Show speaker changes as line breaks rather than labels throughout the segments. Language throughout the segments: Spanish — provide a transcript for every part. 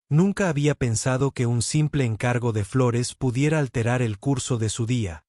Nunca había pensado que un simple encargo de flores pudiera alterar el curso de su día,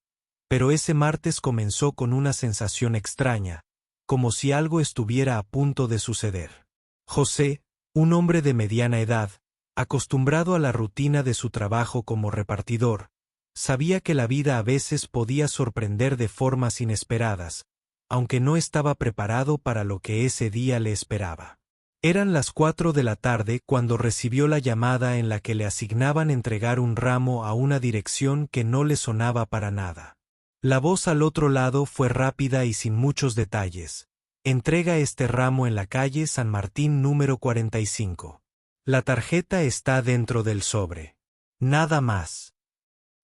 pero ese martes comenzó con una sensación extraña, como si algo estuviera a punto de suceder. José, un hombre de mediana edad, acostumbrado a la rutina de su trabajo como repartidor, sabía que la vida a veces podía sorprender de formas inesperadas, aunque no estaba preparado para lo que ese día le esperaba. Eran las 4 de la tarde cuando recibió la llamada en la que le asignaban entregar un ramo a una dirección que no le sonaba para nada. La voz al otro lado fue rápida y sin muchos detalles. Entrega este ramo en la calle San Martín número 45. La tarjeta está dentro del sobre. Nada más.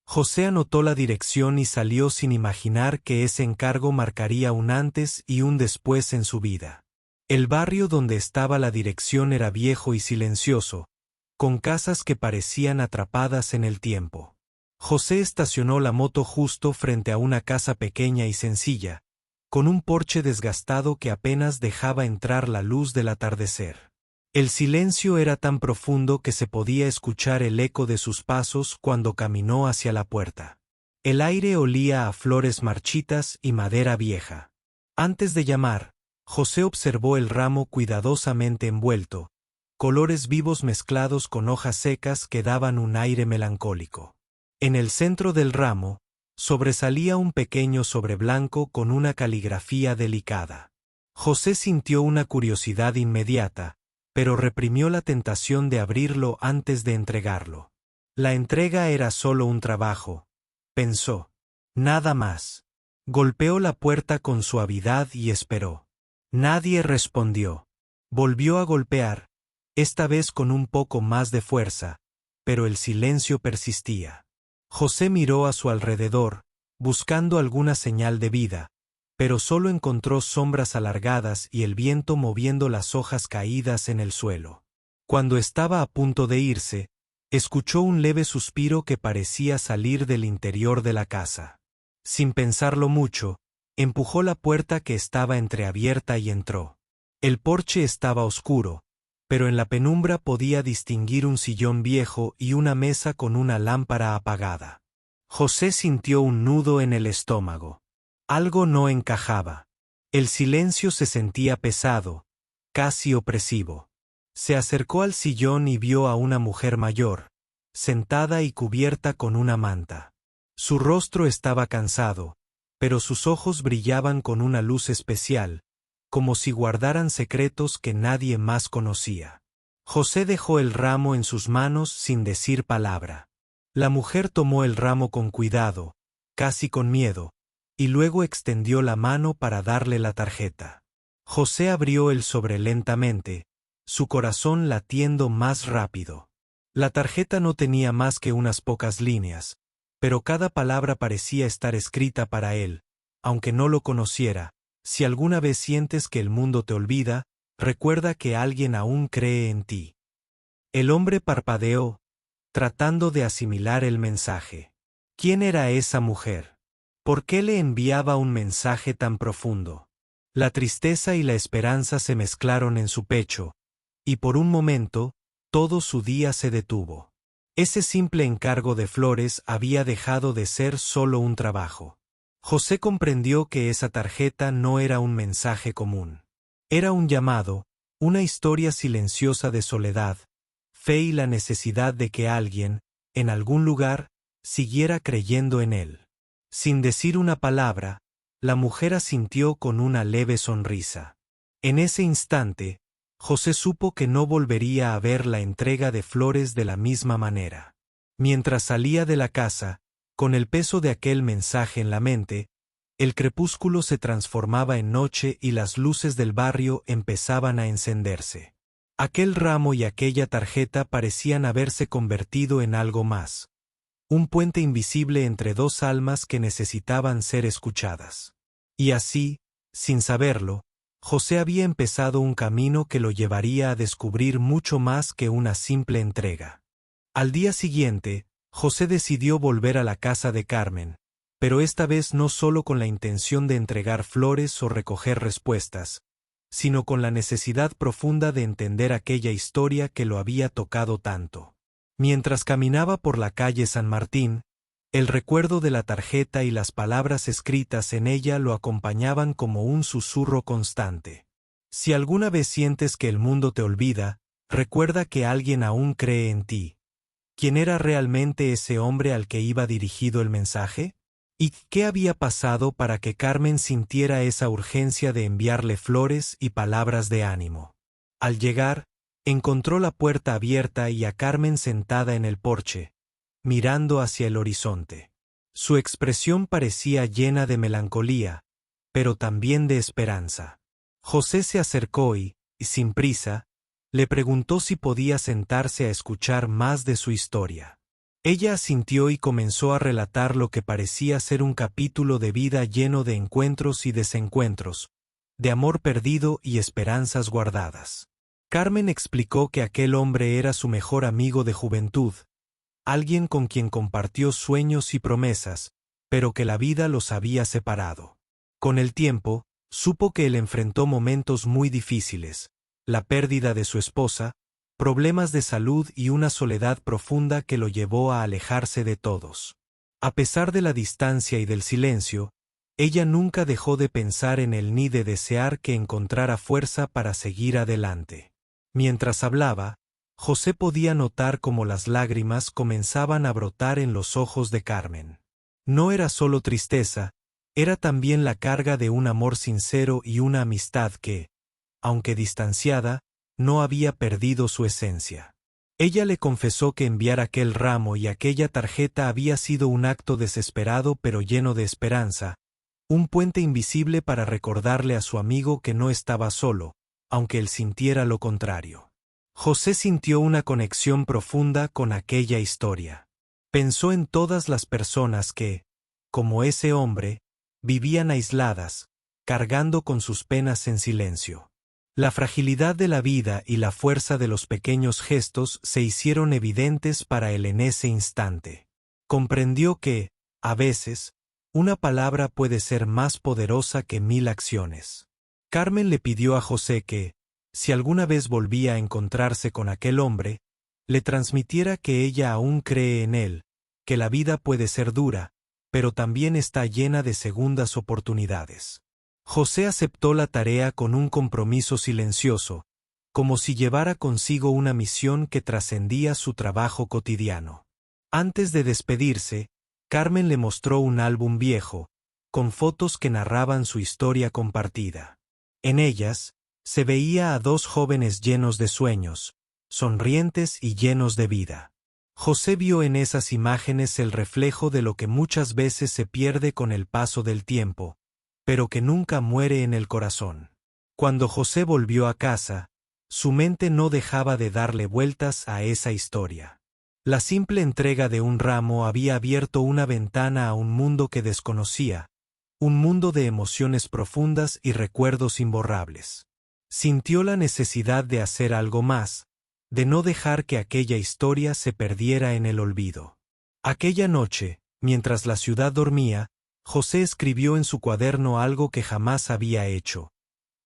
José anotó la dirección y salió sin imaginar que ese encargo marcaría un antes y un después en su vida. El barrio donde estaba la dirección era viejo y silencioso, con casas que parecían atrapadas en el tiempo. José estacionó la moto justo frente a una casa pequeña y sencilla, con un porche desgastado que apenas dejaba entrar la luz del atardecer. El silencio era tan profundo que se podía escuchar el eco de sus pasos cuando caminó hacia la puerta. El aire olía a flores marchitas y madera vieja. Antes de llamar, José observó el ramo cuidadosamente envuelto, colores vivos mezclados con hojas secas que daban un aire melancólico. En el centro del ramo, sobresalía un pequeño sobre blanco con una caligrafía delicada. José sintió una curiosidad inmediata, pero reprimió la tentación de abrirlo antes de entregarlo. La entrega era solo un trabajo, pensó. Nada más. Golpeó la puerta con suavidad y esperó. Nadie respondió. Volvió a golpear, esta vez con un poco más de fuerza, pero el silencio persistía. José miró a su alrededor, buscando alguna señal de vida, pero solo encontró sombras alargadas y el viento moviendo las hojas caídas en el suelo. Cuando estaba a punto de irse, escuchó un leve suspiro que parecía salir del interior de la casa. Sin pensarlo mucho, empujó la puerta que estaba entreabierta y entró. El porche estaba oscuro, pero en la penumbra podía distinguir un sillón viejo y una mesa con una lámpara apagada. José sintió un nudo en el estómago. Algo no encajaba. El silencio se sentía pesado, casi opresivo. Se acercó al sillón y vio a una mujer mayor, sentada y cubierta con una manta. Su rostro estaba cansado, pero sus ojos brillaban con una luz especial, como si guardaran secretos que nadie más conocía. José dejó el ramo en sus manos sin decir palabra. La mujer tomó el ramo con cuidado, casi con miedo, y luego extendió la mano para darle la tarjeta. José abrió el sobre lentamente, su corazón latiendo más rápido. La tarjeta no tenía más que unas pocas líneas, pero cada palabra parecía estar escrita para él, aunque no lo conociera. Si alguna vez sientes que el mundo te olvida, recuerda que alguien aún cree en ti. El hombre parpadeó, tratando de asimilar el mensaje. ¿Quién era esa mujer? ¿Por qué le enviaba un mensaje tan profundo? La tristeza y la esperanza se mezclaron en su pecho, y por un momento, todo su día se detuvo. Ese simple encargo de flores había dejado de ser solo un trabajo. José comprendió que esa tarjeta no era un mensaje común. Era un llamado, una historia silenciosa de soledad, fe y la necesidad de que alguien, en algún lugar, siguiera creyendo en él. Sin decir una palabra, la mujer asintió con una leve sonrisa. En ese instante, José supo que no volvería a ver la entrega de flores de la misma manera. Mientras salía de la casa, con el peso de aquel mensaje en la mente, el crepúsculo se transformaba en noche y las luces del barrio empezaban a encenderse. Aquel ramo y aquella tarjeta parecían haberse convertido en algo más. Un puente invisible entre dos almas que necesitaban ser escuchadas. Y así, sin saberlo, José había empezado un camino que lo llevaría a descubrir mucho más que una simple entrega. Al día siguiente, José decidió volver a la casa de Carmen, pero esta vez no solo con la intención de entregar flores o recoger respuestas, sino con la necesidad profunda de entender aquella historia que lo había tocado tanto. Mientras caminaba por la calle San Martín, el recuerdo de la tarjeta y las palabras escritas en ella lo acompañaban como un susurro constante. Si alguna vez sientes que el mundo te olvida, recuerda que alguien aún cree en ti. ¿Quién era realmente ese hombre al que iba dirigido el mensaje? ¿Y qué había pasado para que Carmen sintiera esa urgencia de enviarle flores y palabras de ánimo? Al llegar, encontró la puerta abierta y a Carmen sentada en el porche, mirando hacia el horizonte. Su expresión parecía llena de melancolía, pero también de esperanza. José se acercó y, sin prisa, le preguntó si podía sentarse a escuchar más de su historia. Ella asintió y comenzó a relatar lo que parecía ser un capítulo de vida lleno de encuentros y desencuentros, de amor perdido y esperanzas guardadas. Carmen explicó que aquel hombre era su mejor amigo de juventud, alguien con quien compartió sueños y promesas, pero que la vida los había separado. Con el tiempo, supo que él enfrentó momentos muy difíciles, la pérdida de su esposa, problemas de salud y una soledad profunda que lo llevó a alejarse de todos. A pesar de la distancia y del silencio, ella nunca dejó de pensar en él ni de desear que encontrara fuerza para seguir adelante. Mientras hablaba, José podía notar cómo las lágrimas comenzaban a brotar en los ojos de Carmen. No era solo tristeza, era también la carga de un amor sincero y una amistad que, aunque distanciada, no había perdido su esencia. Ella le confesó que enviar aquel ramo y aquella tarjeta había sido un acto desesperado pero lleno de esperanza, un puente invisible para recordarle a su amigo que no estaba solo, aunque él sintiera lo contrario. José sintió una conexión profunda con aquella historia. Pensó en todas las personas que, como ese hombre, vivían aisladas, cargando con sus penas en silencio. La fragilidad de la vida y la fuerza de los pequeños gestos se hicieron evidentes para él en ese instante. Comprendió que, a veces, una palabra puede ser más poderosa que 1000 acciones. Carmen le pidió a José que, si alguna vez volvía a encontrarse con aquel hombre, le transmitiera que ella aún cree en él, que la vida puede ser dura, pero también está llena de segundas oportunidades. José aceptó la tarea con un compromiso silencioso, como si llevara consigo una misión que trascendía su trabajo cotidiano. Antes de despedirse, Carmen le mostró un álbum viejo, con fotos que narraban su historia compartida. En ellas, se veía a dos jóvenes llenos de sueños, sonrientes y llenos de vida. José vio en esas imágenes el reflejo de lo que muchas veces se pierde con el paso del tiempo, pero que nunca muere en el corazón. Cuando José volvió a casa, su mente no dejaba de darle vueltas a esa historia. La simple entrega de un ramo había abierto una ventana a un mundo que desconocía, un mundo de emociones profundas y recuerdos imborrables. Sintió la necesidad de hacer algo más, de no dejar que aquella historia se perdiera en el olvido. Aquella noche, mientras la ciudad dormía, José escribió en su cuaderno algo que jamás había hecho.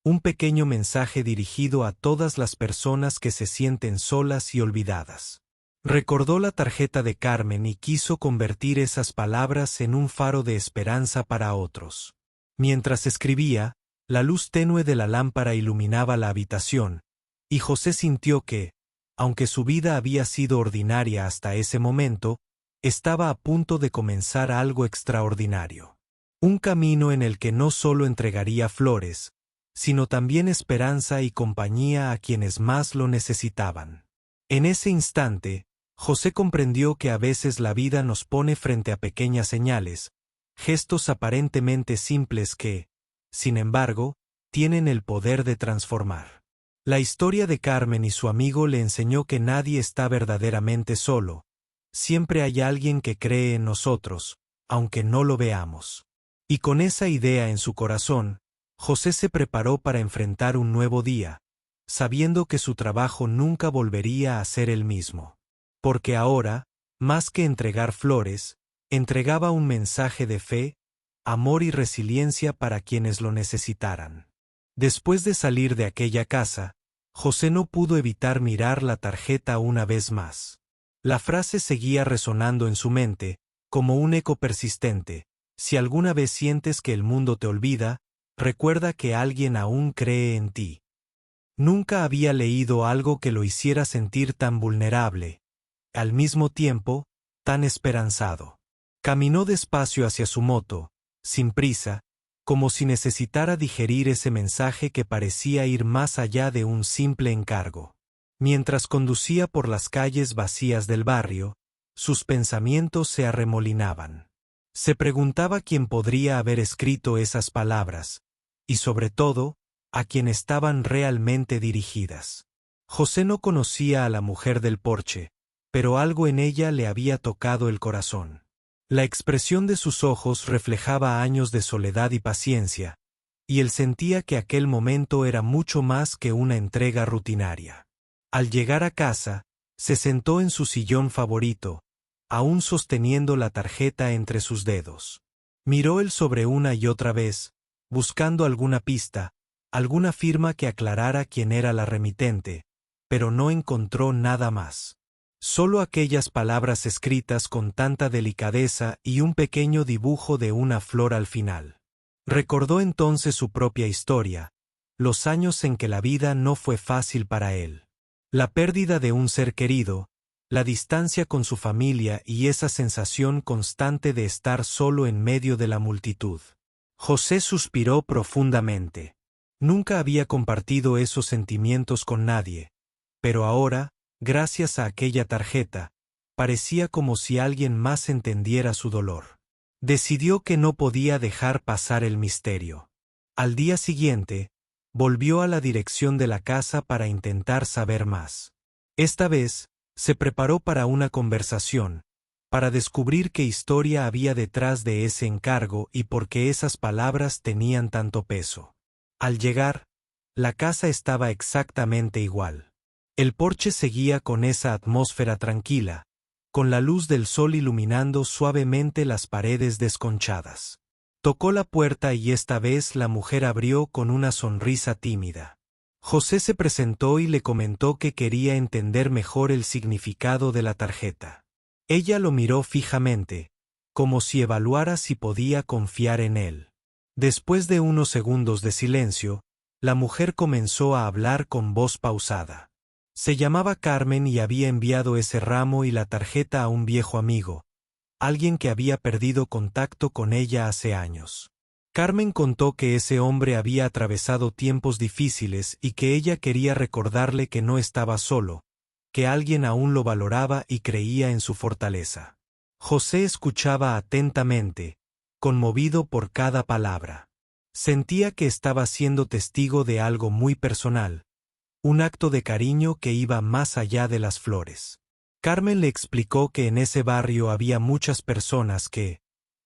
Un pequeño mensaje dirigido a todas las personas que se sienten solas y olvidadas. Recordó la tarjeta de Carmen y quiso convertir esas palabras en un faro de esperanza para otros. Mientras escribía, la luz tenue de la lámpara iluminaba la habitación, y José sintió que, aunque su vida había sido ordinaria hasta ese momento, estaba a punto de comenzar algo extraordinario. Un camino en el que no solo entregaría flores, sino también esperanza y compañía a quienes más lo necesitaban. En ese instante, José comprendió que a veces la vida nos pone frente a pequeñas señales, gestos aparentemente simples que, sin embargo, tienen el poder de transformar. La historia de Carmen y su amigo le enseñó que nadie está verdaderamente solo. Siempre hay alguien que cree en nosotros, aunque no lo veamos. Y con esa idea en su corazón, José se preparó para enfrentar un nuevo día, sabiendo que su trabajo nunca volvería a ser el mismo. Porque ahora, más que entregar flores, entregaba un mensaje de fe, amor y resiliencia para quienes lo necesitaran. Después de salir de aquella casa, José no pudo evitar mirar la tarjeta una vez más. La frase seguía resonando en su mente, como un eco persistente: si alguna vez sientes que el mundo te olvida, recuerda que alguien aún cree en ti. Nunca había leído algo que lo hiciera sentir tan vulnerable, al mismo tiempo, tan esperanzado. Caminó despacio hacia su moto, sin prisa, como si necesitara digerir ese mensaje que parecía ir más allá de un simple encargo. Mientras conducía por las calles vacías del barrio, sus pensamientos se arremolinaban. Se preguntaba quién podría haber escrito esas palabras, y sobre todo, a quién estaban realmente dirigidas. José no conocía a la mujer del porche, pero algo en ella le había tocado el corazón. La expresión de sus ojos reflejaba años de soledad y paciencia, y él sentía que aquel momento era mucho más que una entrega rutinaria. Al llegar a casa, se sentó en su sillón favorito, aún sosteniendo la tarjeta entre sus dedos. Miró el sobre una y otra vez, buscando alguna pista, alguna firma que aclarara quién era la remitente, pero no encontró nada más. Solo aquellas palabras escritas con tanta delicadeza y un pequeño dibujo de una flor al final. Recordó entonces su propia historia, los años en que la vida no fue fácil para él. La pérdida de un ser querido, la distancia con su familia y esa sensación constante de estar solo en medio de la multitud. José suspiró profundamente. Nunca había compartido esos sentimientos con nadie, pero ahora, gracias a aquella tarjeta, parecía como si alguien más entendiera su dolor. Decidió que no podía dejar pasar el misterio. Al día siguiente, volvió a la dirección de la casa para intentar saber más. Esta vez, se preparó para una conversación, para descubrir qué historia había detrás de ese encargo y por qué esas palabras tenían tanto peso. Al llegar, la casa estaba exactamente igual. El porche seguía con esa atmósfera tranquila, con la luz del sol iluminando suavemente las paredes desconchadas. Tocó la puerta y esta vez la mujer abrió con una sonrisa tímida. José se presentó y le comentó que quería entender mejor el significado de la tarjeta. Ella lo miró fijamente, como si evaluara si podía confiar en él. Después de unos segundos de silencio, la mujer comenzó a hablar con voz pausada. Se llamaba Carmen y había enviado ese ramo y la tarjeta a un viejo amigo, alguien que había perdido contacto con ella hace años. Carmen contó que ese hombre había atravesado tiempos difíciles y que ella quería recordarle que no estaba solo, que alguien aún lo valoraba y creía en su fortaleza. José escuchaba atentamente, conmovido por cada palabra. Sentía que estaba siendo testigo de algo muy personal, un acto de cariño que iba más allá de las flores. Carmen le explicó que en ese barrio había muchas personas que,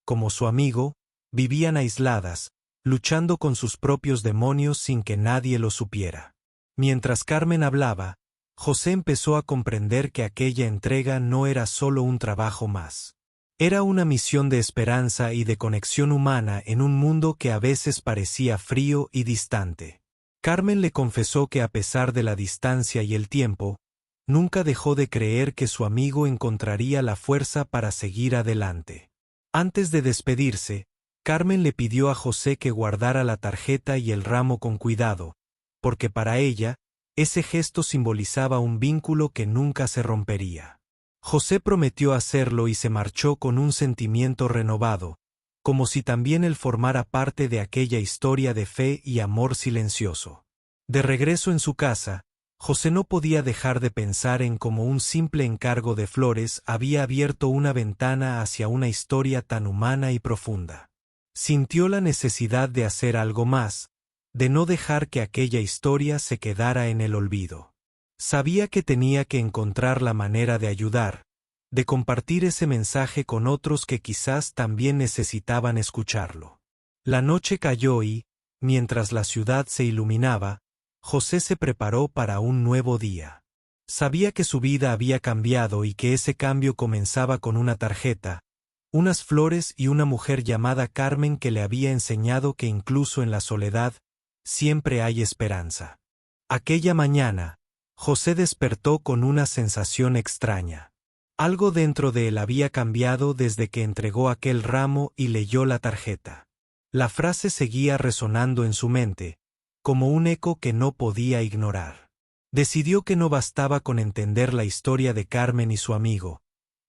como su amigo, vivían aisladas, luchando con sus propios demonios sin que nadie lo supiera. Mientras Carmen hablaba, José empezó a comprender que aquella entrega no era solo un trabajo más. Era una misión de esperanza y de conexión humana en un mundo que a veces parecía frío y distante. Carmen le confesó que a pesar de la distancia y el tiempo, nunca dejó de creer que su amigo encontraría la fuerza para seguir adelante. Antes de despedirse, Carmen le pidió a José que guardara la tarjeta y el ramo con cuidado, porque para ella, ese gesto simbolizaba un vínculo que nunca se rompería. José prometió hacerlo y se marchó con un sentimiento renovado, como si también él formara parte de aquella historia de fe y amor silencioso. De regreso en su casa, José no podía dejar de pensar en cómo un simple encargo de flores había abierto una ventana hacia una historia tan humana y profunda. Sintió la necesidad de hacer algo más, de no dejar que aquella historia se quedara en el olvido. Sabía que tenía que encontrar la manera de ayudar, de compartir ese mensaje con otros que quizás también necesitaban escucharlo. La noche cayó y, mientras la ciudad se iluminaba, José se preparó para un nuevo día. Sabía que su vida había cambiado y que ese cambio comenzaba con una tarjeta, unas flores y una mujer llamada Carmen que le había enseñado que incluso en la soledad, siempre hay esperanza. Aquella mañana, José despertó con una sensación extraña. Algo dentro de él había cambiado desde que entregó aquel ramo y leyó la tarjeta. La frase seguía resonando en su mente, como un eco que no podía ignorar. Decidió que no bastaba con entender la historia de Carmen y su amigo.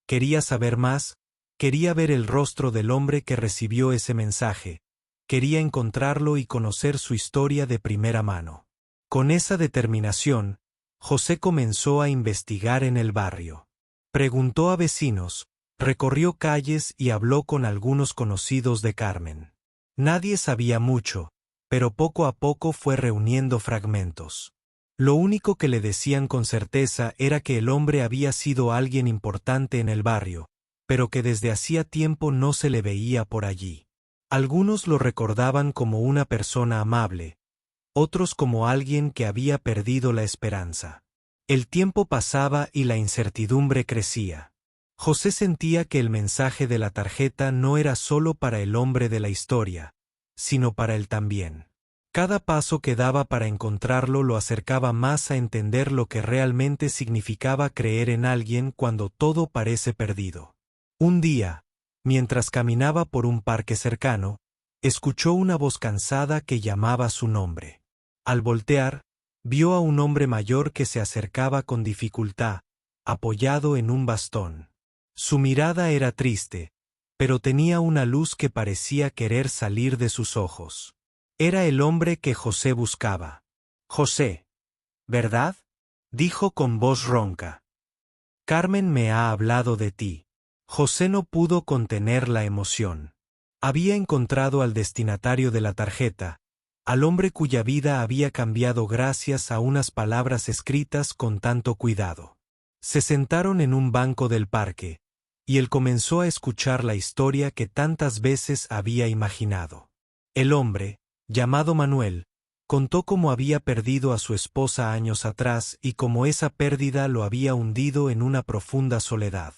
Quería saber más, quería ver el rostro del hombre que recibió ese mensaje, quería encontrarlo y conocer su historia de primera mano. Con esa determinación, José comenzó a investigar en el barrio. Preguntó a vecinos, recorrió calles y habló con algunos conocidos de Carmen. Nadie sabía mucho, pero poco a poco fue reuniendo fragmentos. Lo único que le decían con certeza era que el hombre había sido alguien importante en el barrio, pero que desde hacía tiempo no se le veía por allí. Algunos lo recordaban como una persona amable, otros como alguien que había perdido la esperanza. El tiempo pasaba y la incertidumbre crecía. José sentía que el mensaje de la tarjeta no era solo para el hombre de la historia, sino para él también. Cada paso que daba para encontrarlo lo acercaba más a entender lo que realmente significaba creer en alguien cuando todo parece perdido. Un día, mientras caminaba por un parque cercano, escuchó una voz cansada que llamaba su nombre. Al voltear, vio a un hombre mayor que se acercaba con dificultad, apoyado en un bastón. Su mirada era triste, pero tenía una luz que parecía querer salir de sus ojos. Era el hombre que José buscaba. José, ¿verdad?, dijo con voz ronca. Carmen me ha hablado de ti. José no pudo contener la emoción. Había encontrado al destinatario de la tarjeta, al hombre cuya vida había cambiado gracias a unas palabras escritas con tanto cuidado. Se sentaron en un banco del parque, y él comenzó a escuchar la historia que tantas veces había imaginado. El hombre, llamado Manuel, contó cómo había perdido a su esposa años atrás y cómo esa pérdida lo había hundido en una profunda soledad.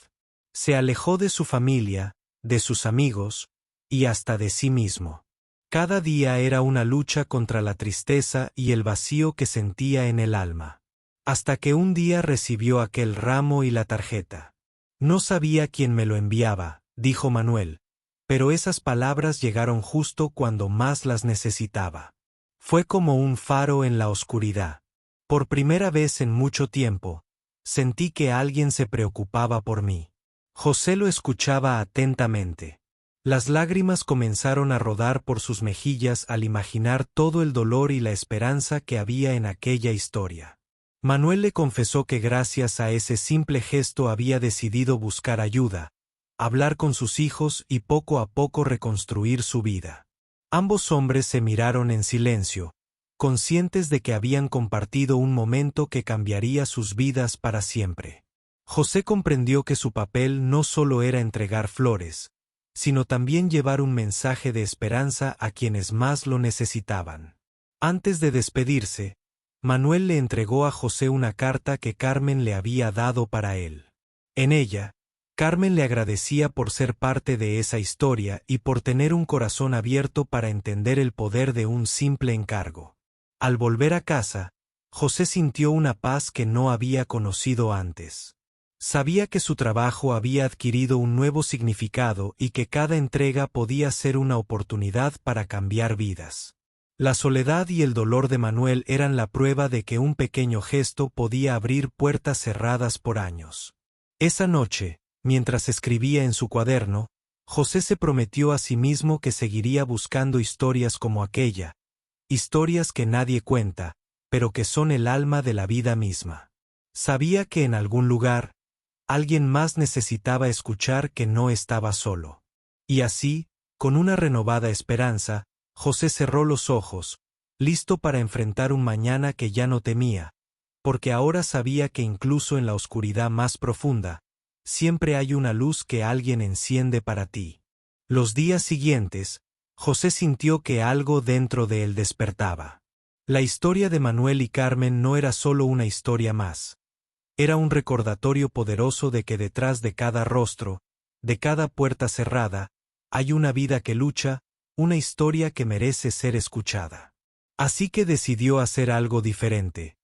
Se alejó de su familia, de sus amigos, y hasta de sí mismo. Cada día era una lucha contra la tristeza y el vacío que sentía en el alma. Hasta que un día recibió aquel ramo y la tarjeta. No sabía quién me lo enviaba, dijo Manuel, pero esas palabras llegaron justo cuando más las necesitaba. Fue como un faro en la oscuridad. Por primera vez en mucho tiempo, sentí que alguien se preocupaba por mí. José lo escuchaba atentamente. Las lágrimas comenzaron a rodar por sus mejillas al imaginar todo el dolor y la esperanza que había en aquella historia. Manuel le confesó que gracias a ese simple gesto había decidido buscar ayuda, hablar con sus hijos y poco a poco reconstruir su vida. Ambos hombres se miraron en silencio, conscientes de que habían compartido un momento que cambiaría sus vidas para siempre. José comprendió que su papel no solo era entregar flores, sino también llevar un mensaje de esperanza a quienes más lo necesitaban. Antes de despedirse, Manuel le entregó a José una carta que Carmen le había dado para él. En ella, Carmen le agradecía por ser parte de esa historia y por tener un corazón abierto para entender el poder de un simple encargo. Al volver a casa, José sintió una paz que no había conocido antes. Sabía que su trabajo había adquirido un nuevo significado y que cada entrega podía ser una oportunidad para cambiar vidas. La soledad y el dolor de Manuel eran la prueba de que un pequeño gesto podía abrir puertas cerradas por años. Esa noche, mientras escribía en su cuaderno, José se prometió a sí mismo que seguiría buscando historias como aquella, historias que nadie cuenta, pero que son el alma de la vida misma. Sabía que en algún lugar, alguien más necesitaba escuchar que no estaba solo. Y así, con una renovada esperanza, José cerró los ojos, listo para enfrentar un mañana que ya no temía, porque ahora sabía que incluso en la oscuridad más profunda, siempre hay una luz que alguien enciende para ti. Los días siguientes, José sintió que algo dentro de él despertaba. La historia de Manuel y Carmen no era solo una historia más. Era un recordatorio poderoso de que detrás de cada rostro, de cada puerta cerrada, hay una vida que lucha, una historia que merece ser escuchada. Así que decidió hacer algo diferente.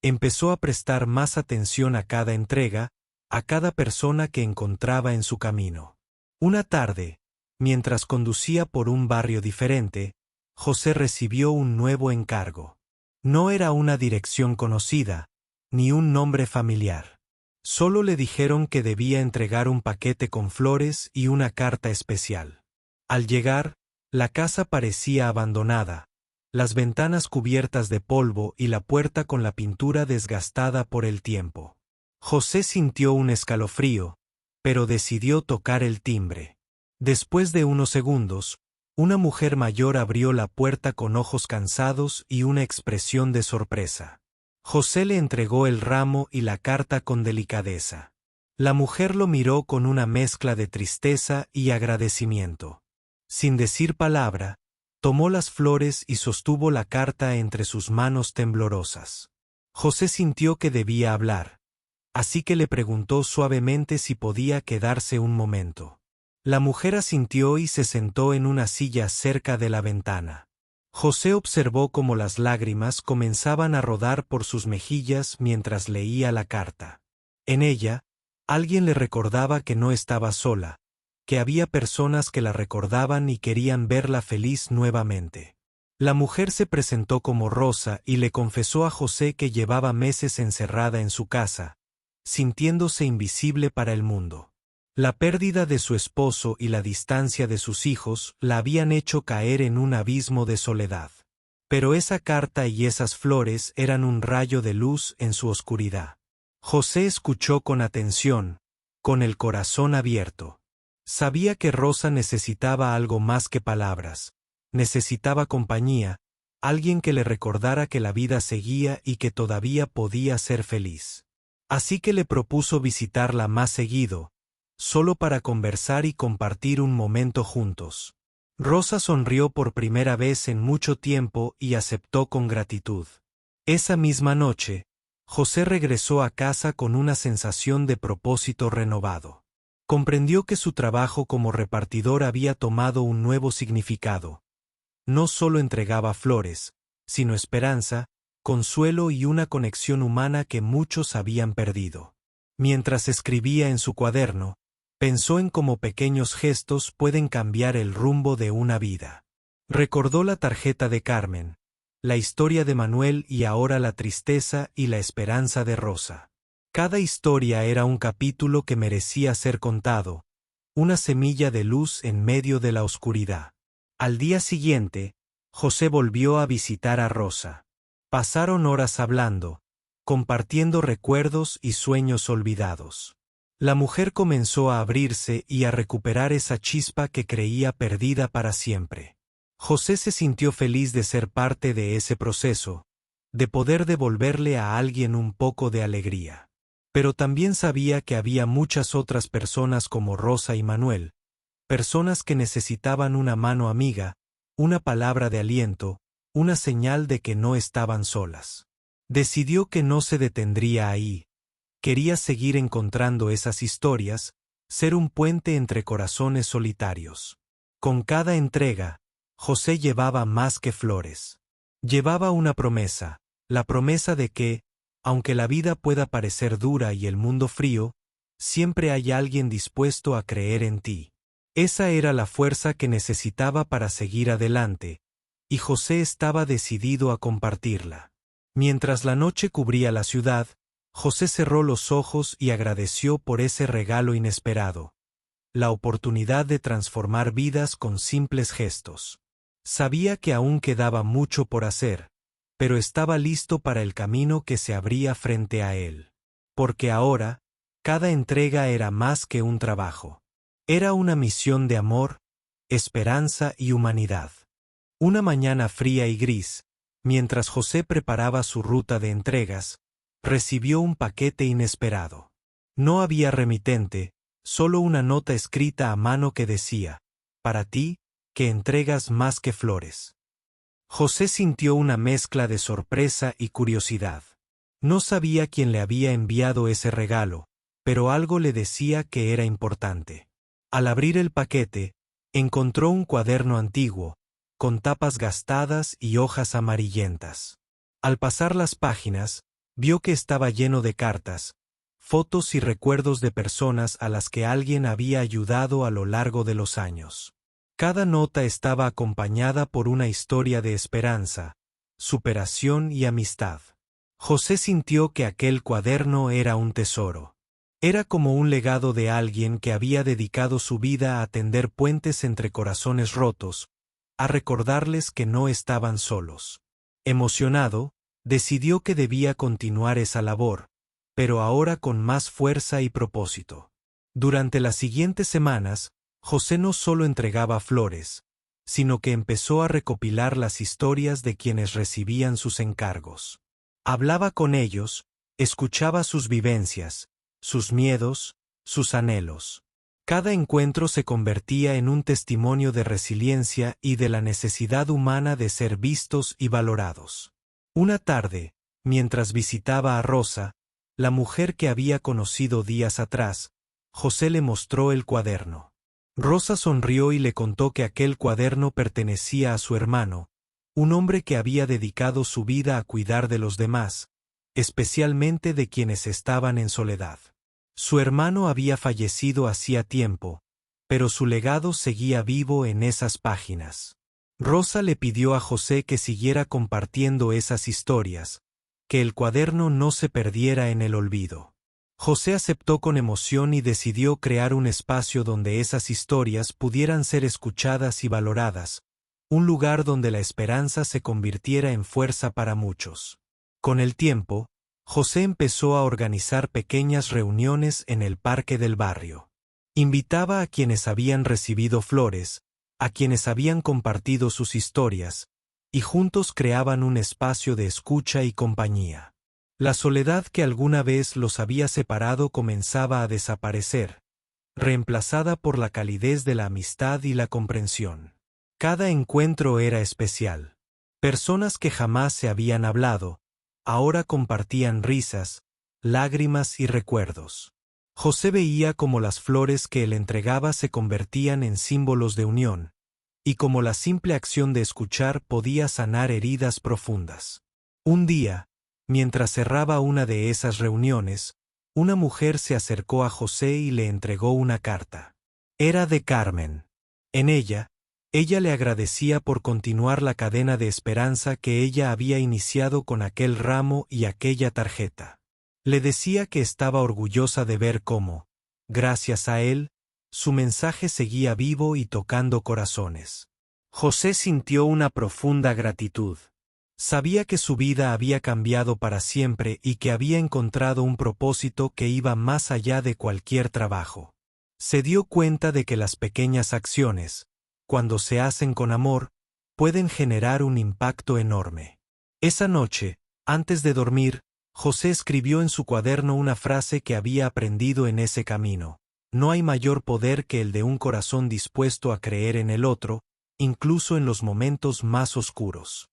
Empezó a prestar más atención a cada entrega, a cada persona que encontraba en su camino. Una tarde, mientras conducía por un barrio diferente, José recibió un nuevo encargo. No era una dirección conocida, ni un nombre familiar. Solo le dijeron que debía entregar un paquete con flores y una carta especial. Al llegar, la casa parecía abandonada, las ventanas cubiertas de polvo y la puerta con la pintura desgastada por el tiempo. José sintió un escalofrío, pero decidió tocar el timbre. Después de unos segundos, una mujer mayor abrió la puerta con ojos cansados y una expresión de sorpresa. José le entregó el ramo y la carta con delicadeza. La mujer lo miró con una mezcla de tristeza y agradecimiento. Sin decir palabra, tomó las flores y sostuvo la carta entre sus manos temblorosas. José sintió que debía hablar, así que le preguntó suavemente si podía quedarse un momento. La mujer asintió y se sentó en una silla cerca de la ventana. José observó cómo las lágrimas comenzaban a rodar por sus mejillas mientras leía la carta. En ella, alguien le recordaba que no estaba sola, que había personas que la recordaban y querían verla feliz nuevamente. La mujer se presentó como Rosa y le confesó a José que llevaba meses encerrada en su casa, sintiéndose invisible para el mundo. La pérdida de su esposo y la distancia de sus hijos la habían hecho caer en un abismo de soledad. Pero esa carta y esas flores eran un rayo de luz en su oscuridad. José escuchó con atención, con el corazón abierto. Sabía que Rosa necesitaba algo más que palabras. Necesitaba compañía, alguien que le recordara que la vida seguía y que todavía podía ser feliz. Así que le propuso visitarla más seguido, solo para conversar y compartir un momento juntos. Rosa sonrió por primera vez en mucho tiempo y aceptó con gratitud. Esa misma noche, José regresó a casa con una sensación de propósito renovado. Comprendió que su trabajo como repartidor había tomado un nuevo significado. No solo entregaba flores, sino esperanza, consuelo y una conexión humana que muchos habían perdido. Mientras escribía en su cuaderno, pensó en cómo pequeños gestos pueden cambiar el rumbo de una vida. Recordó la tarjeta de Carmen, la historia de Manuel y ahora la tristeza y la esperanza de Rosa. Cada historia era un capítulo que merecía ser contado, una semilla de luz en medio de la oscuridad. Al día siguiente, José volvió a visitar a Rosa. Pasaron horas hablando, compartiendo recuerdos y sueños olvidados. La mujer comenzó a abrirse y a recuperar esa chispa que creía perdida para siempre. José se sintió feliz de ser parte de ese proceso, de poder devolverle a alguien un poco de alegría. Pero también sabía que había muchas otras personas como Rosa y Manuel, personas que necesitaban una mano amiga, una palabra de aliento, una señal de que no estaban solas. Decidió que no se detendría ahí. Quería seguir encontrando esas historias, ser un puente entre corazones solitarios. Con cada entrega, José llevaba más que flores. Llevaba una promesa, la promesa de que, aunque la vida pueda parecer dura y el mundo frío, siempre hay alguien dispuesto a creer en ti. Esa era la fuerza que necesitaba para seguir adelante, y José estaba decidido a compartirla. Mientras la noche cubría la ciudad, José cerró los ojos y agradeció por ese regalo inesperado, la oportunidad de transformar vidas con simples gestos. Sabía que aún quedaba mucho por hacer, pero estaba listo para el camino que se abría frente a él. Porque ahora, cada entrega era más que un trabajo. Era una misión de amor, esperanza y humanidad. Una mañana fría y gris, mientras José preparaba su ruta de entregas, recibió un paquete inesperado. No había remitente, solo una nota escrita a mano que decía: «Para ti, que entregas más que flores». José sintió una mezcla de sorpresa y curiosidad. No sabía quién le había enviado ese regalo, pero algo le decía que era importante. Al abrir el paquete, encontró un cuaderno antiguo, con tapas gastadas y hojas amarillentas. Al pasar las páginas, vio que estaba lleno de cartas, fotos y recuerdos de personas a las que alguien había ayudado a lo largo de los años. Cada nota estaba acompañada por una historia de esperanza, superación y amistad. José sintió que aquel cuaderno era un tesoro. Era como un legado de alguien que había dedicado su vida a tender puentes entre corazones rotos, a recordarles que no estaban solos. Emocionado, decidió que debía continuar esa labor, pero ahora con más fuerza y propósito. Durante las siguientes semanas, José no solo entregaba flores, sino que empezó a recopilar las historias de quienes recibían sus encargos. Hablaba con ellos, escuchaba sus vivencias, sus miedos, sus anhelos. Cada encuentro se convertía en un testimonio de resiliencia y de la necesidad humana de ser vistos y valorados. Una tarde, mientras visitaba a Rosa, la mujer que había conocido días atrás, José le mostró el cuaderno. Rosa sonrió y le contó que aquel cuaderno pertenecía a su hermano, un hombre que había dedicado su vida a cuidar de los demás, especialmente de quienes estaban en soledad. Su hermano había fallecido hacía tiempo, pero su legado seguía vivo en esas páginas. Rosa le pidió a José que siguiera compartiendo esas historias, que el cuaderno no se perdiera en el olvido. José aceptó con emoción y decidió crear un espacio donde esas historias pudieran ser escuchadas y valoradas, un lugar donde la esperanza se convirtiera en fuerza para muchos. Con el tiempo, José empezó a organizar pequeñas reuniones en el parque del barrio. Invitaba a quienes habían recibido flores, a quienes habían compartido sus historias, y juntos creaban un espacio de escucha y compañía. La soledad que alguna vez los había separado comenzaba a desaparecer, reemplazada por la calidez de la amistad y la comprensión. Cada encuentro era especial. Personas que jamás se habían hablado, ahora compartían risas, lágrimas y recuerdos. José veía cómo las flores que él entregaba se convertían en símbolos de unión, y cómo la simple acción de escuchar podía sanar heridas profundas. Un día, mientras cerraba una de esas reuniones, una mujer se acercó a José y le entregó una carta. Era de Carmen. En ella le agradecía por continuar la cadena de esperanza que ella había iniciado con aquel ramo y aquella tarjeta. Le decía que estaba orgullosa de ver cómo, gracias a él, su mensaje seguía vivo y tocando corazones. José sintió una profunda gratitud. Sabía que su vida había cambiado para siempre y que había encontrado un propósito que iba más allá de cualquier trabajo. Se dio cuenta de que las pequeñas acciones, cuando se hacen con amor, pueden generar un impacto enorme. Esa noche, antes de dormir, José escribió en su cuaderno una frase que había aprendido en ese camino. No hay mayor poder que el de un corazón dispuesto a creer en el otro, incluso en los momentos más oscuros.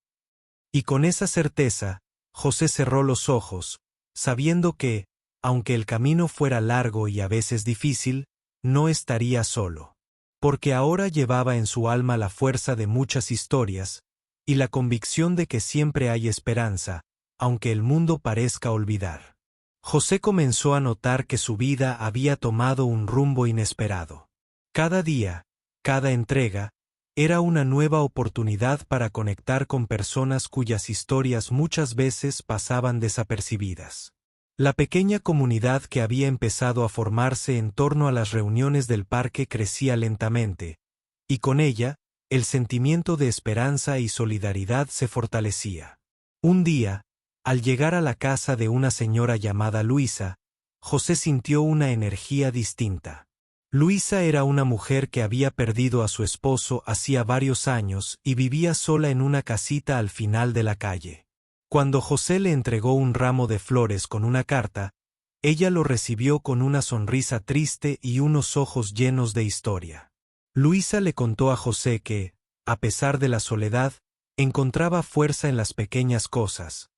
Y con esa certeza, José cerró los ojos, sabiendo que, aunque el camino fuera largo y a veces difícil, no estaría solo. Porque ahora llevaba en su alma la fuerza de muchas historias, y la convicción de que siempre hay esperanza, aunque el mundo parezca olvidar. José comenzó a notar que su vida había tomado un rumbo inesperado. Cada día, cada entrega, era una nueva oportunidad para conectar con personas cuyas historias muchas veces pasaban desapercibidas. La pequeña comunidad que había empezado a formarse en torno a las reuniones del parque crecía lentamente, y con ella, el sentimiento de esperanza y solidaridad se fortalecía. Un día, al llegar a la casa de una señora llamada Luisa, José sintió una energía distinta. Luisa era una mujer que había perdido a su esposo hacía varios años y vivía sola en una casita al final de la calle. Cuando José le entregó un ramo de flores con una carta, ella lo recibió con una sonrisa triste y unos ojos llenos de historia. Luisa le contó a José que, a pesar de la soledad, encontraba fuerza en las pequeñas cosas,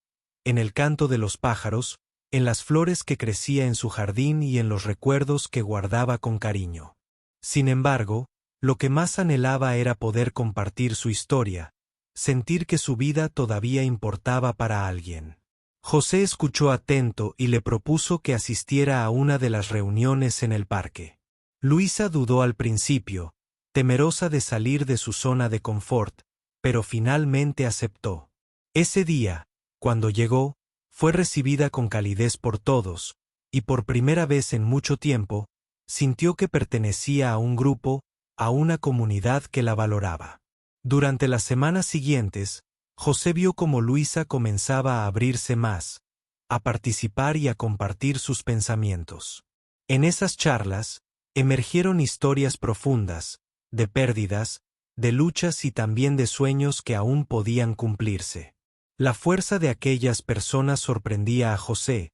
en el canto de los pájaros, en las flores que crecía en su jardín y en los recuerdos que guardaba con cariño. Sin embargo, Lo que más anhelaba era poder compartir su historia, sentir que su vida todavía importaba para alguien. José escuchó atento y le propuso que asistiera a una de las reuniones en el parque. Luisa dudó al principio, temerosa de salir de su zona de confort, pero finalmente aceptó. Ese día, cuando llegó, fue recibida con calidez por todos, y por primera vez en mucho tiempo, sintió que pertenecía a un grupo, a una comunidad que la valoraba. Durante las semanas siguientes, José vio cómo Luisa comenzaba a abrirse más, a participar y a compartir sus pensamientos. En esas charlas, emergieron historias profundas, de pérdidas, de luchas y también de sueños que aún podían cumplirse. La fuerza de aquellas personas sorprendía a José,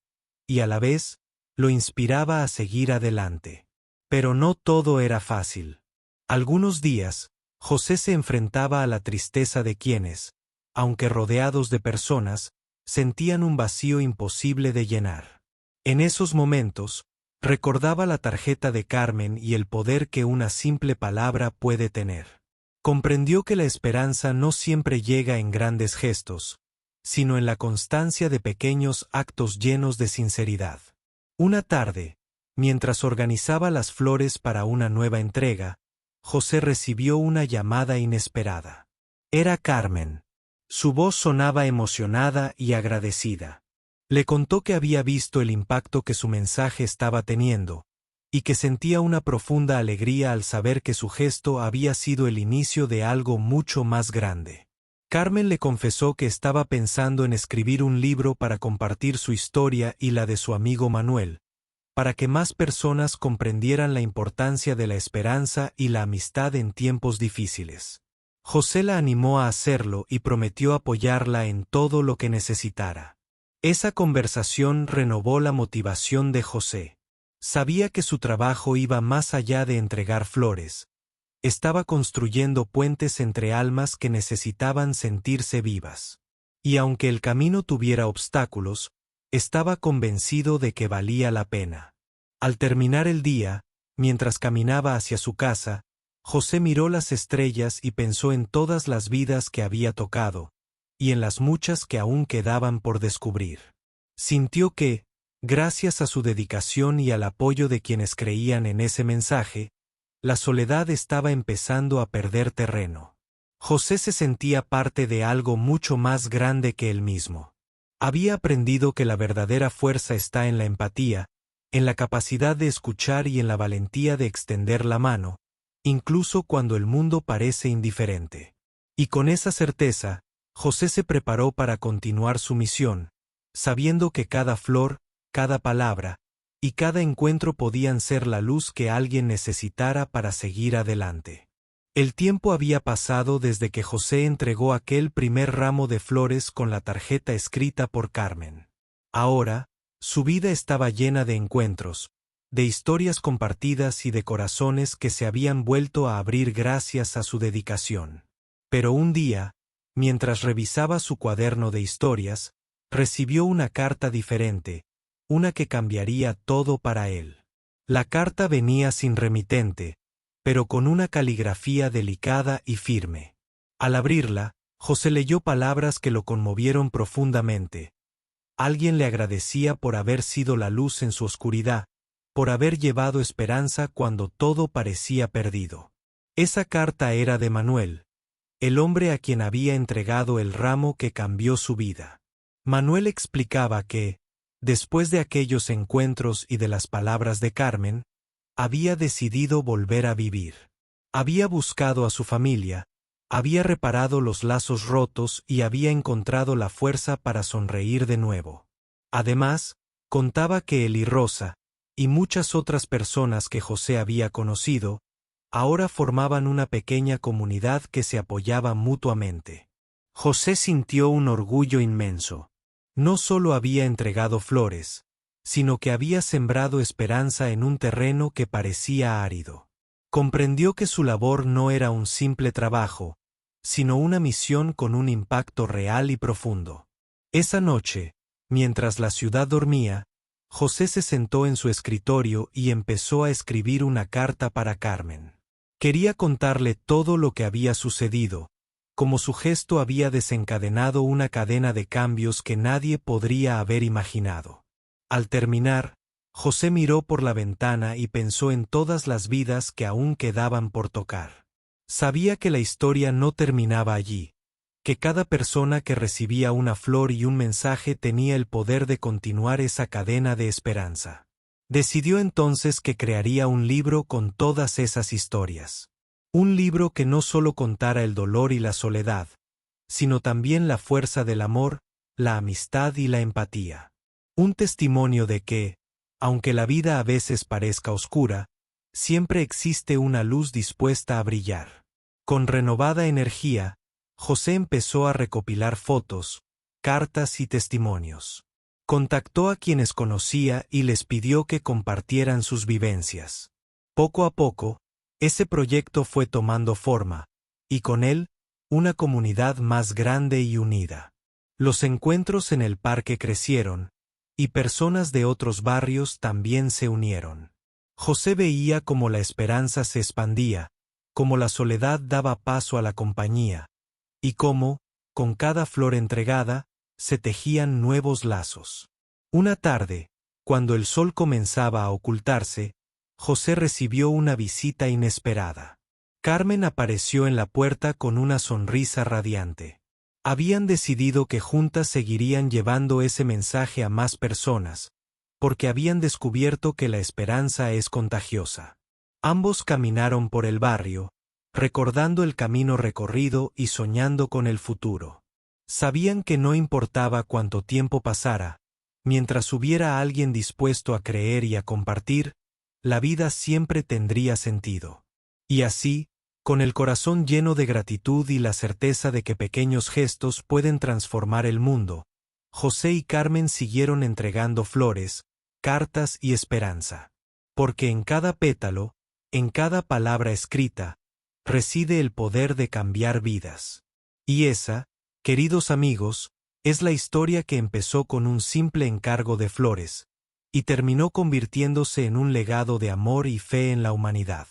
y a la vez, lo inspiraba a seguir adelante. Pero no todo era fácil. Algunos días, José se enfrentaba a la tristeza de quienes, aunque rodeados de personas, sentían un vacío imposible de llenar. En esos momentos, recordaba la tarjeta de Carmen y el poder que una simple palabra puede tener. Comprendió que la esperanza no siempre llega en grandes gestos, sino en la constancia de pequeños actos llenos de sinceridad. Una tarde, mientras organizaba las flores para una nueva entrega, José recibió una llamada inesperada. Era Carmen. Su voz sonaba emocionada y agradecida. Le contó que había visto el impacto que su mensaje estaba teniendo, y que sentía una profunda alegría al saber que su gesto había sido el inicio de algo mucho más grande. Carmen le confesó que estaba pensando en escribir un libro para compartir su historia y la de su amigo Manuel, para que más personas comprendieran la importancia de la esperanza y la amistad en tiempos difíciles. José la animó a hacerlo y prometió apoyarla en todo lo que necesitara. Esa conversación renovó la motivación de José. Sabía que su trabajo iba más allá de entregar flores. Estaba construyendo puentes entre almas que necesitaban sentirse vivas. Y aunque el camino tuviera obstáculos, estaba convencido de que valía la pena. Al terminar el día, mientras caminaba hacia su casa, José miró las estrellas y pensó en todas las vidas que había tocado, y en las muchas que aún quedaban por descubrir. Sintió que, gracias a su dedicación y al apoyo de quienes creían en ese mensaje, la soledad estaba empezando a perder terreno. José se sentía parte de algo mucho más grande que él mismo. Había aprendido que la verdadera fuerza está en la empatía, en la capacidad de escuchar y en la valentía de extender la mano, incluso cuando el mundo parece indiferente. Y con esa certeza, José se preparó para continuar su misión, sabiendo que cada flor, cada palabra y cada encuentro podían ser la luz que alguien necesitara para seguir adelante. El tiempo había pasado desde que José entregó aquel primer ramo de flores con la tarjeta escrita por Carmen. Ahora, su vida estaba llena de encuentros, de historias compartidas y de corazones que se habían vuelto a abrir gracias a su dedicación. Pero un día, mientras revisaba su cuaderno de historias, recibió una carta diferente, una que cambiaría todo para él. La carta venía sin remitente, pero con una caligrafía delicada y firme. Al abrirla, José leyó palabras que lo conmovieron profundamente. Alguien le agradecía por haber sido la luz en su oscuridad, por haber llevado esperanza cuando todo parecía perdido. Esa carta era de Manuel, el hombre a quien había entregado el ramo que cambió su vida. Manuel explicaba que, después de aquellos encuentros y de las palabras de Carmen, había decidido volver a vivir. Había buscado a su familia, había reparado los lazos rotos y había encontrado la fuerza para sonreír de nuevo. Además, contaba que él y Rosa, y muchas otras personas que José había conocido, ahora formaban una pequeña comunidad que se apoyaba mutuamente. José sintió un orgullo inmenso. No solo había entregado flores, sino que había sembrado esperanza en un terreno que parecía árido. Comprendió que su labor no era un simple trabajo, sino una misión con un impacto real y profundo. Esa noche, mientras la ciudad dormía, José se sentó en su escritorio y empezó a escribir una carta para Carmen. Quería contarle todo lo que había sucedido, como su gesto había desencadenado una cadena de cambios que nadie podría haber imaginado. Al terminar, José miró por la ventana y pensó en todas las vidas que aún quedaban por tocar. Sabía que la historia no terminaba allí, que cada persona que recibía una flor y un mensaje tenía el poder de continuar esa cadena de esperanza. Decidió entonces que crearía un libro con todas esas historias. Un libro que no solo contara el dolor y la soledad, sino también la fuerza del amor, la amistad y la empatía. Un testimonio de que, aunque la vida a veces parezca oscura, siempre existe una luz dispuesta a brillar. Con renovada energía, José empezó a recopilar fotos, cartas y testimonios. Contactó a quienes conocía y les pidió que compartieran sus vivencias. Poco a poco, ese proyecto fue tomando forma, y con él, una comunidad más grande y unida. Los encuentros en el parque crecieron, y personas de otros barrios también se unieron. José veía cómo la esperanza se expandía, cómo la soledad daba paso a la compañía, y cómo, con cada flor entregada, se tejían nuevos lazos. Una tarde, cuando el sol comenzaba a ocultarse, José recibió una visita inesperada. Carmen apareció en la puerta con una sonrisa radiante. Habían decidido que juntas seguirían llevando ese mensaje a más personas, porque habían descubierto que la esperanza es contagiosa. Ambos caminaron por el barrio, recordando el camino recorrido y soñando con el futuro. Sabían que no importaba cuánto tiempo pasara, mientras hubiera alguien dispuesto a creer y a compartir, la vida siempre tendría sentido. Y así, con el corazón lleno de gratitud y la certeza de que pequeños gestos pueden transformar el mundo, José y Carmen siguieron entregando flores, cartas y esperanza. Porque en cada pétalo, en cada palabra escrita, reside el poder de cambiar vidas. Y esa, queridos amigos, es la historia que empezó con un simple encargo de flores, y terminó convirtiéndose en un legado de amor y fe en la humanidad.